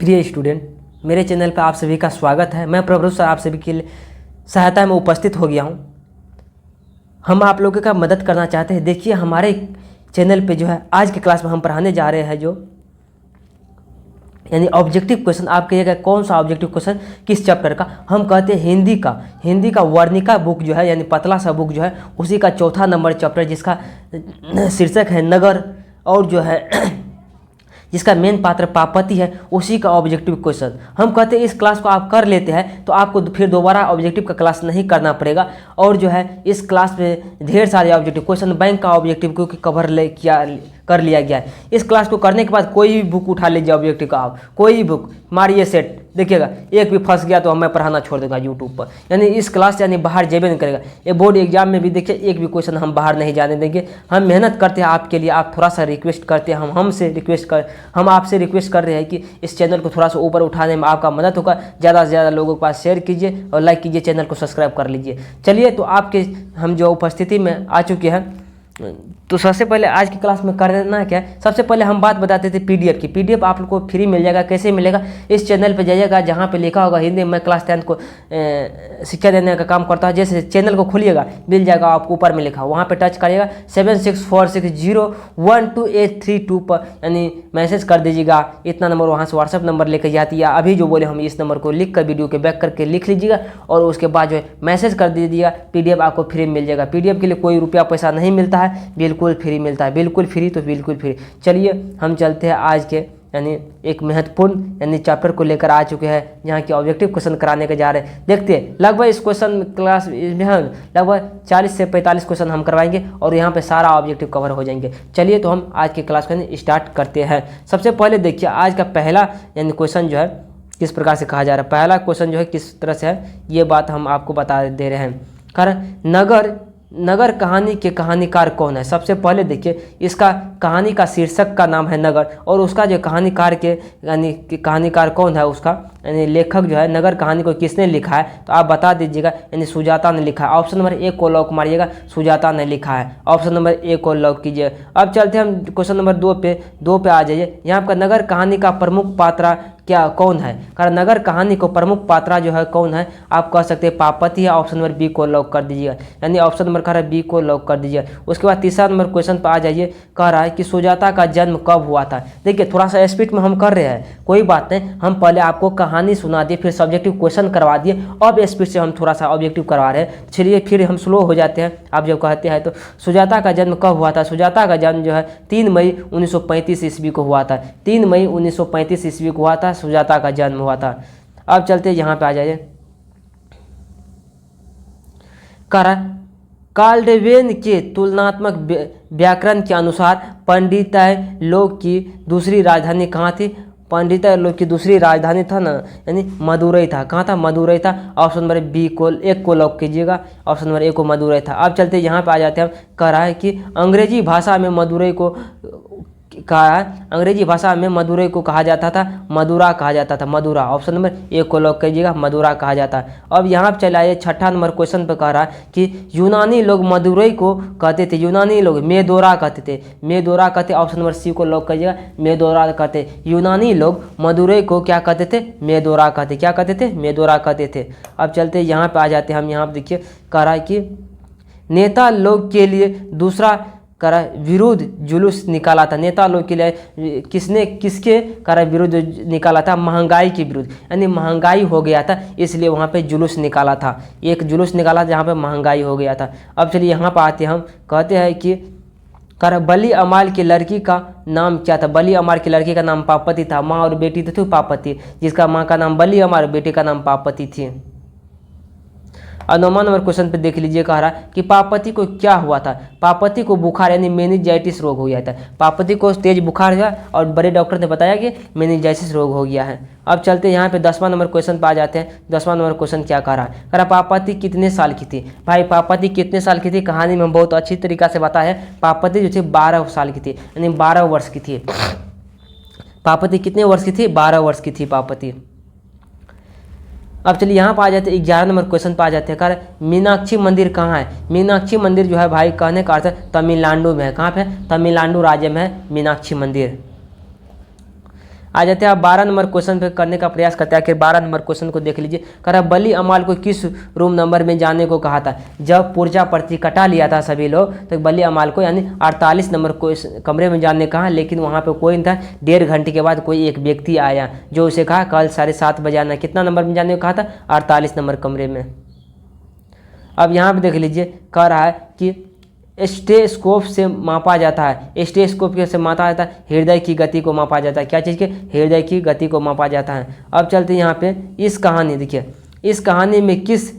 प्रिय स्टूडेंट, मेरे चैनल पर आप सभी का स्वागत है। मैं प्रभु सर आप सभी की सहायता में उपस्थित हो गया हूं। हम आप लोगों का मदद करना चाहते हैं। देखिए, हमारे चैनल पे जो है आज की क्लास में हम पढ़ाने जा रहे हैं जो यानी ऑब्जेक्टिव क्वेश्चन। आप कहिएगा कौन सा ऑब्जेक्टिव क्वेश्चन, किस चैप्टर का? हम कहते हैं हिंदी का वर्णिका बुक जो है यानी पतला सा बुक जो है उसी का चौथा नंबर चैप्टर जिसका शीर्षक है नगर और जो है जिसका मेन पात्र पापति है उसी का ऑब्जेक्टिव क्वेश्चन। हम कहते हैं इस क्लास को आप कर लेते हैं तो आपको फिर दोबारा ऑब्जेक्टिव का क्लास नहीं करना पड़ेगा। और जो है इस क्लास में ढेर सारे ऑब्जेक्टिव क्वेश्चन बैंक का ऑब्जेक्टिव क्योंकि कवर कर लिया गया है। इस क्लास को करने के बाद कोई भी बुक उठा लीजिए ऑब्जेक्टिव का, आप कोई भी बुक मारिए सेट, देखिएगा एक भी फंस गया तो मैं पढ़ाना छोड़ दूंगा यूट्यूब पर। यानी इस क्लास यानी बाहर जेबे नहीं करेगा। ये बोर्ड एग्जाम में भी देखिए एक भी क्वेश्चन हम बाहर नहीं जाने देंगे। हम मेहनत करते हैं आपके लिए, आप थोड़ा सा रिक्वेस्ट करते हैं, हम आपसे रिक्वेस्ट कर रहे हैं कि इस चैनल को थोड़ा सा ऊपर उठाने में आपका मदद होगा। ज़्यादा से ज़्यादा लोगों के पास शेयर कीजिए और लाइक कीजिए, चैनल को सब्सक्राइब कर लीजिए। चलिए, तो आपके हम जो उपस्थिति में आ चुके हैं, तो सबसे पहले आज की क्लास में करना क्या है, सबसे पहले हम बात बताते थे पीडीएफ की। पीडीएफ आप लोग को फ्री मिल जाएगा। कैसे मिलेगा? इस चैनल पे जाइएगा, जहाँ पे लिखा होगा हिंदी में क्लास 10 को शिक्षा देने का काम करता है। जैसे चैनल को खोलिएगा मिल जाएगा, आपको ऊपर में लिखा, वहाँ पे टच करिएगा 7646012832 पर यानी मैसेज कर दीजिएगा। इतना नंबर वहाँ से व्हाट्सअप नंबर लेकर जाती है। अभी जो बोले हम इस नंबर को लिख कर वीडियो के बैक करके लिख लीजिएगा और उसके बाद जो है मैसेज कर दीजिएगा। पीडीएफ आपको फ्री मिल जाएगा। पीडीएफ के लिए कोई रुपया पैसा नहीं मिलता है, बिल्कुल फ्री मिलता है। बिल्कुल फ्री तो बिल्कुल फ्री। चलिए हम चलते हैं आज के यानी एक महत्वपूर्ण यानी चैप्टर को लेकर आ चुके हैं जहाँ की ऑब्जेक्टिव क्वेश्चन कराने के जा रहे हैं। देखते हैं लगभग इस क्वेश्चन क्लास में हम लगभग 40 से 45 क्वेश्चन हम करवाएंगे और यहाँ पे सारा ऑब्जेक्टिव कवर हो जाएंगे। चलिए तो हम आज की क्लास को स्टार्ट करते हैं। सबसे पहले देखिए आज का पहला यानी क्वेश्चन जो है किस प्रकार से कहा जा रहा है। पहला क्वेश्चन जो है किस तरह से है ये बात हम आपको बता दे रहे हैं। कारण नगर कहानी के कहानीकार कौन है? सबसे पहले देखिए इसका कहानी का शीर्षक का नाम है नगर और उसका जो कहानीकार के यानी कहानीकार कौन है, उसका यानी लेखक जो है नगर कहानी को किसने लिखा है तो आप बता दीजिएगा। यानी सुजाता ने लिखा है। ऑप्शन नंबर 1 को लॉक मारिएगा, सुजाता ने लिखा है। ऑप्शन नंबर 1 को लॉक कीजिए। अब चलते हम क्वेश्चन नंबर 2 पे आ जाइए। यहाँ पर नगर कहानी का प्रमुख पात्र क्या कौन है? कारण नगर कहानी को प्रमुख पात्रा जो है कौन है आप कह सकते हैं पापति है। ऑप्शन नंबर बी को लॉक कर दीजिएगा, यानी ऑप्शन नंबर कह रहा है बी को लॉक कर दीजिए। उसके बाद तीसरा नंबर क्वेश्चन पर आ जाइए। कह रहा है कि सुजाता का जन्म कब हुआ था? देखिए थोड़ा सा स्पीड में हम कर रहे हैं, कोई बात नहीं। हम पहले आपको कहानी सुना दिए, फिर सब्जेक्टिव क्वेश्चन करवा दिए, अब स्पीड से हम थोड़ा सा ऑब्जेक्टिव करवा रहे हैं। चलिए फिर हम स्लो हो जाते हैं आप जब कहते हैं। तो सुजाता का जन्म कब हुआ था? सुजाता का जन्म जो है 3 मई 1935 ईस्वी को हुआ था। 3 मई 1935 ईस्वी को हुआ था सुजाता का जन्म हुआ था। अब चलते यहाँ पे आ जाइए। काल्डवेन के तुलनात्मक व्याकरण के अनुसार पंडिताय लोक की दूसरी राजधानी कहाँ थी? पंडिताय लोक की दूसरी राजधानी था ना यानी मदुरई था। कहाँ था? मदुरई था। ऑप्शन नंबर बी को 1 को लॉक कीजिएगा। ऑप्शन नंबर 1 को मदुरई था। अब चलते यहाँ पे आ जाते हैं। हम कह रहा है कि अंग्रेजी भाषा में मदुरई को अंग्रेजी भाषा में मदुरई को कहा जाता था मदुरा कहा जाता था। मदुरा ऑप्शन नंबर 1 को लॉक कीजिएगा, मदुरा कहा जाता है। अब यहाँ पर चलाइए छठा नंबर क्वेश्चन पर कह रहा है कि यूनानी लोग मदुरई को कहते थे, यूनानी लोग मेदोरा कहते थे। मेदोरा कहते। ऑप्शन नंबर सी को लॉक कीजिएगा, मेदोरा कहते। यूनानी लोग मदुरई को क्या कहते थे? मेदोरा कहते। क्या कहते थे? मेदोरा कहते थे। अब चलते यहाँ पे आ जाते हैं हम। यहाँ पे देखिए कह रहा है कि नेता लोग के लिए दूसरा करा विरुद्ध जुलूस निकाला था। नेता लोग के लिए किसके करा विरुद्ध निकाला था? महंगाई के विरुद्ध, यानी महंगाई हो गया था इसलिए वहाँ पे जुलूस निकाला था। एक जुलूस निकाला जहाँ पे महंगाई हो गया था। अब चलिए यहाँ पर आते हैं। हम कहते हैं कि बली अमाल की लड़की का नाम क्या था? बली अमाल की लड़की का नाम पापति था। माँ और बेटी तो थी पापति, जिसका माँ का नाम बली अमाल और बेटी का नाम पापति थी। और 9वां नंबर क्वेश्चन पे देख लीजिए। कह रहा है कि पापति को क्या हुआ था? पापति को बुखार यानी मेनिंजाइटिस रोग हो गया था। पापति को तेज बुखार हुआ और बड़े डॉक्टर ने बताया कि मेनिंजाइटिस रोग हो गया है। अब चलते यहाँ पे 10वां नंबर क्वेश्चन पे आ जाते हैं। 10वां नंबर क्वेश्चन क्या कह रहा है? कह रहा पापति कितने साल की थी? भाई पापति कितने साल की थी? कहानी में बहुत अच्छी तरीका से बताया है। पापति जो थी 12 साल की थी, यानी 12 वर्ष की थी। पापति कितने वर्ष की थी? 12 वर्ष की थी पापति। अब चलिए यहाँ पर आ जाते हैं 11 नंबर क्वेश्चन पर आ जाते हैं। कह रहे मीनाक्षी मंदिर कहाँ है? मीनाक्षी मंदिर जो है भाई कहने का अर्थ है तमिलनाडु में है। कहाँ पे? तमिलनाडु राज्य में है मीनाक्षी मंदिर। आ जाते हैं आप 12 नंबर क्वेश्चन पे करने का प्रयास करते हैं। आखिर 12 नंबर क्वेश्चन को देख लीजिए। कह रहा बली अमाल को किस रूम नंबर में जाने को कहा था। जब पुर्जा पर्ची कटा लिया था सभी लोग, तो बली अमाल को यानी 48 नंबर कमरे में जाने कहा, लेकिन वहाँ पे कोई नहीं था। 1.5 घंटे के बाद कोई एक व्यक्ति आया जो उसे कहा कल 7:30 बजे आना। कितना नंबर में जाने को कहा था? 48 नंबर कमरे में। अब यहाँ पे देख लीजिए, कह रहा है कि स्टेथोस्कोप से मापा जाता है। स्टेथोस्कोप से मापा जाता है हृदय की गति को मापा जाता है। क्या चीज़ के? हृदय की गति को मापा जाता है। अब चलते हैं यहाँ पे इस कहानी, देखिए इस कहानी में किस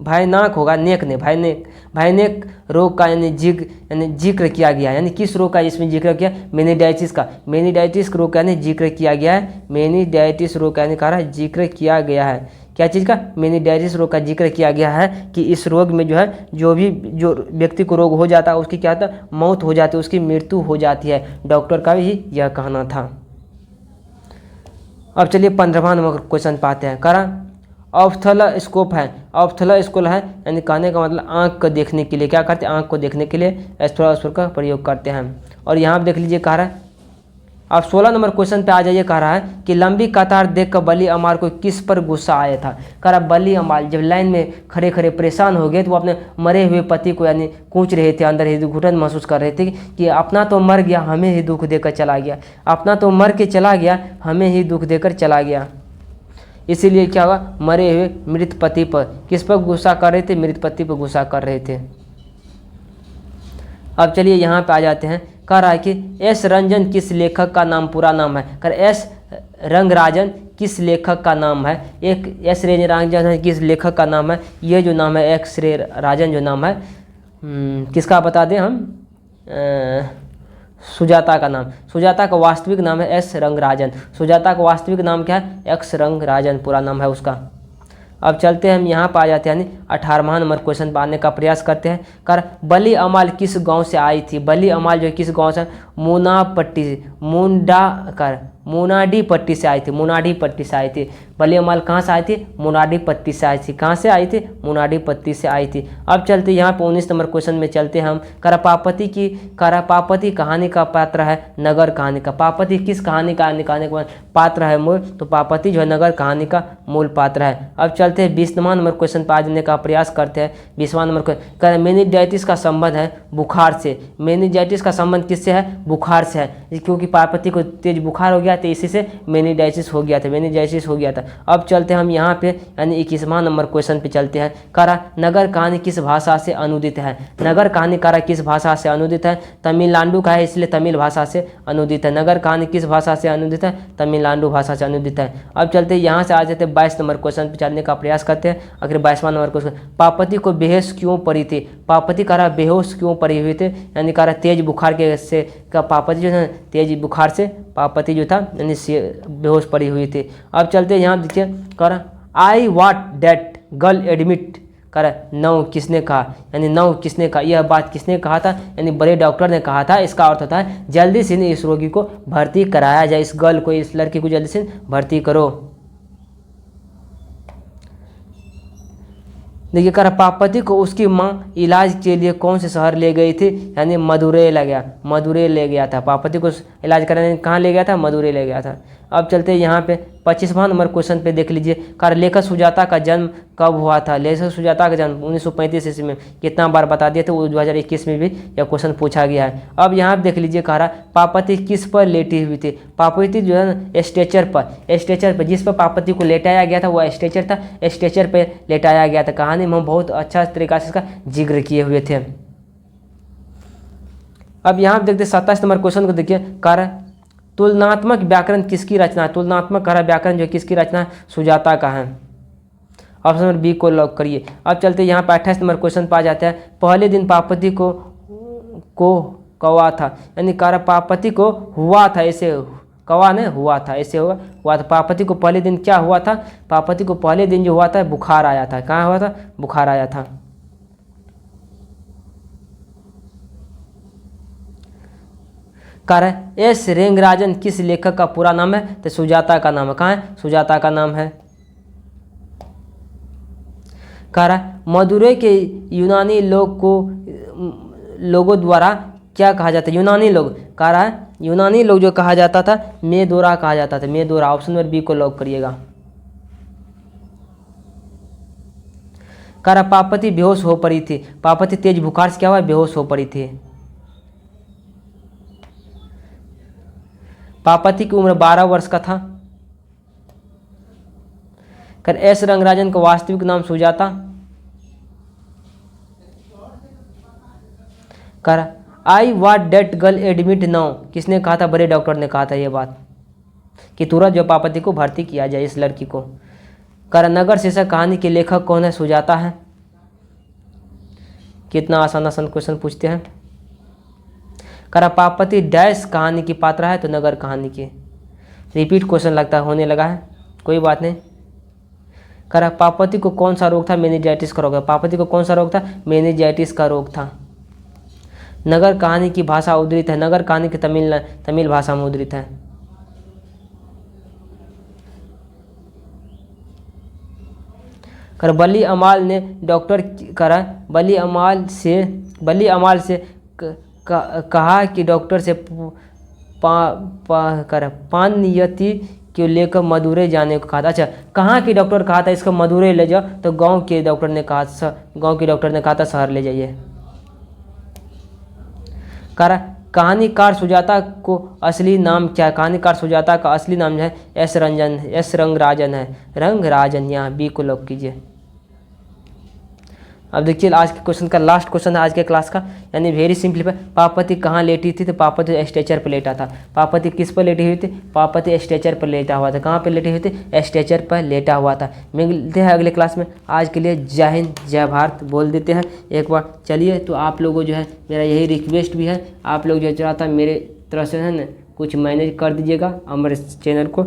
भयानक होगा नेक ने भयानक रोग का यानी जिक्र किया गया है। यानी किस रोग का इसमें जिक्र किया? मेनिंजाइटिस का। मेनिंजाइटिस रोग का यानी जिक्र किया गया है। मेनिंजाइटिस रोग का यानी कह रहा है जिक्र किया गया है। क्या चीज़ का? मेनिंजाइटिस रोग का जिक्र किया गया है कि इस रोग में जो है जो व्यक्ति को रोग हो जाता है उसकी क्या होता है? मौत हो जाती है, उसकी मृत्यु हो जाती है। डॉक्टर का भी यह कहना था। अब चलिए 15वां नंबर क्वेश्चन पाते हैं। करा ऑप्थेल्मोस्कोप है। ऑप्थेल्मोस्कोप है यानी कहने का मतलब आँख को देखने के लिए क्या करते हैं? आँख को देखने के लिए ऑप्थेल्मोस्कोप का प्रयोग करते हैं। और यहाँ पर देख लीजिए, कह रहा है अब 16 नंबर क्वेश्चन पे आ जाइए। कह रहा है कि लंबी कतार देखकर बली अमाल को किस पर गुस्सा आया था। कह रहा बली अमाल जब लाइन में खड़े खड़े परेशान हो गए तो वो अपने मरे हुए पति को यानी कूच रहे थे, अंदर ही घुटन महसूस कर रहे थे कि अपना तो मर गया, हमें ही दुख देकर चला गया। अपना तो मर के चला गया, हमें ही दुख देकर चला गया। इसीलिए क्या हुआ? मरे हुए मृत पति पर किस पर गुस्सा कर रहे थे? मृत पति पर गुस्सा कर रहे थे। अब चलिए यहाँ पे आ जाते हैं। कह रहा है कि एस रंजन किस लेखक का नाम पूरा नाम है। कर एस रंगराजन किस लेखक का नाम है? एक एस रंगराजन किस लेखक का नाम है? ये जो नाम है एक्स रे राजन जो नाम है किसका बता दें हम? सुजाता का नाम। सुजाता का वास्तविक नाम है एस रंगराजन। सुजाता का वास्तविक नाम क्या है? एक्स रंगराजन पूरा नाम है उसका। अब चलते हैं हम यहाँ पर आ जाते हैं यानी 18वां नंबर क्वेश्चन पर आने का प्रयास करते हैं। कर बली अमाल किस गांव से आई थी? बली अमाल जो किस गांव से? मुनाडी पट्टी से आई थी। मुनाडी पट्टी से आई थी। बली अमाल कहाँ से आई थी? मुनाडी पट्टी से आई थी। कहाँ से आई थी? मुनाडी पट्टी से आई थी। अब चलते यहाँ पे 19 नंबर क्वेश्चन में चलते हैं हम। पापति कहानी का पात्र है नगर कहानी का। पापति किस कहानी का पात्र है? मूल। तो पापति जो है नगर कहानी का मूल पात्र है। अब चलते हैं 20वां नंबर क्वेश्चन पर आने का प्रयास करते हैं। 20वां नंबर क्वेश्चन, मेनिंजाइटिस का संबंध है बुखार से। मेनिंजाइटिस का संबंध किससे है? बुखार से है, क्योंकि पापति को तेज बुखार हो गया तो इसी से मेनिंजाइटिस हो गया था। अब चलते हैं हम यहाँ पे यानी 21वां नंबर क्वेश्चन पे चलते हैं। करा नगर कहानी किस भाषा से अनुदित है? नगर कहानी करा किस भाषा से अनुदित है? तमिलनाडु का है इसलिए तमिल भाषा से अनुदित है। नगर कहानी किस भाषा से अनुदित है? तमिलनाडु भाषा से अनुदित है। अब चलते यहाँ से आ जाते 22 नंबर क्वेश्चन पे चलने का प्रयास करते हैं। आखिर 22वां नंबर क्वेश्चन, पापति को बेहोश क्यों पड़ी थी? पापति करा बेहोश क्यों पड़ी हुई थे? यानी करा तेज बुखार के से का पापति जो है तेज बुखार से पापति जो था यानी बेहोश पड़ी हुई थी। अब चलते यहाँ देखिए, कर आई वाट दैट गर्ल एडमिट। कर नौ किसने कहा? यानी नौ किसने कहा? यह बात किसने कहा था? यानी बड़े डॉक्टर ने कहा था। इसका अर्थ होता है जल्दी से इस रोगी को भर्ती कराया जाए, इस गर्ल को, इस लड़की को जल्दी से भर्ती करो। देखिए कर पापति को उसकी माँ इलाज के लिए कौन से शहर ले गई थी? यानी मदुरै ले गया था। पापति को इलाज कराने कहाँ ले गया था? मदुरै ले गया था। अब चलते हैं यहाँ पे 25वां नंबर क्वेश्चन पे देख लीजिए। कर लेखक सुजाता का जन्म कब हुआ था? लेखक सुजाता का जन्म 1935 ईस्वी में। कितना बार बता दिए थे, 2021 में भी यह क्वेश्चन पूछा गया है। अब यहाँ पे देख लीजिए, कह रहा पापति किस पर लेटी हुई थी? पापति जो है ना स्ट्रेचर पर जिस पर पापति को लेटाया गया था वह स्ट्रेचर था। स्ट्रेचर पर लेटाया गया था। कहानी में हम बहुत अच्छा तरीका से इसका जिक्र किए हुए थे। अब यहाँ पे देखते 27 नंबर क्वेश्चन को देखिए। कह रहा तुलनात्मक व्याकरण किसकी रचना है? तुलनात्मक व्याकरण जो किसकी रचना है? सुजाता का है। ऑप्शन नंबर बी को लॉक करिए। अब चलते यहाँ पे 28 नंबर क्वेश्चन पर आ जाता है। पहले दिन पापति को कौवा था। यानी कह पापति को हुआ था, ऐसे कौवा ने हुआ था, ऐसे हुआ था। पापति को पहले दिन क्या हुआ था? पापति को पहले दिन जो हुआ था बुखार आया था। कहाँ हुआ था? बुखार आया था। कारण एस रंगराजन किस लेखक का पूरा नाम है? तो सुजाता का नाम है। कहाँ है? सुजाता का नाम है। कारण मदुरै के यूनानी लोगों द्वारा क्या कहा जाता है? यूनानी लोग कह रहा है, यूनानी लोग जो कहा जाता था मेदोरा कहा जाता था, मेदोरा। ऑप्शन नंबर बी को लॉक करिएगा। कह रहा पार्वती बेहोश हो पड़ी थी, पार्वती तेज बुखार से क्या हुआ? बेहोश हो पड़ी थी। पार्वती की उम्र 12 वर्ष का था। कर एस रंगराजन का वास्तविक नाम सुजाता। कर आई वाट डेट गर्ल एडमिट नाउ, किसने कहा था? बड़े डॉक्टर ने कहा था ये बात कि तुरंत जो पार्वती को भर्ती किया जाए, इस लड़की को। कर नगर शीर्षक कहानी के लेखक कौन है? सुजाता है। कितना आसान आसान क्वेश्चन पूछते हैं। कर पार्वती डैश कहानी की पात्रा है? तो नगर कहानी की। रिपीट क्वेश्चन लगता है होने लगा है, कोई बात नहीं। कर पार्वती को कौन सा रोग था? मेनिंजाइटिस का रोग है। पार्वती को कौन सा रोग था? मेनिंजाइटिस का रोग था। नगर कहानी की भाषा उद्धृत है, नगर कहानी की तमिल भाषा में उद्धृत है। कर बली अमाल ने डॉक्टर करा बली अमाल से कहा कि डॉक्टर से पानयती को लेकर मदुरै जाने को कहा था। अच्छा, कहाँ की डॉक्टर कहा था इसको मदुरै ले जाओ? तो गांव के डॉक्टर ने कहा था शहर ले जाइए। कहानीकार सुजाता को असली नाम क्या है? कहानीकार सुजाता का असली नाम है एस रंगराजन है। रंगराजन, यहाँ बी को लॉक कीजिए। अब देखिए आज के क्वेश्चन का लास्ट क्वेश्चन है आज के क्लास का, यानी वेरी सिंपलीफाई। पार्वती कहाँ लेटी थी? तो पार्वती स्ट्रेचर पर लेटा था। पार्वती किस पर लेटी हुई थी? पार्वती स्ट्रेचर पर लेटा हुआ था। कहाँ पर लेटी हुई थी? स्ट्रेचर पर लेटा हुआ था। मिलते हैं अगले क्लास में। आज के लिए जय हिंद जय भारत बोल देते हैं एक बार। चलिए, तो आप लोगों जो है मेरा यही रिक्वेस्ट भी है, आप लोग जो चाहता मेरे तरफ से है ना कुछ मैनेज कर दीजिएगा हमारे चैनल को।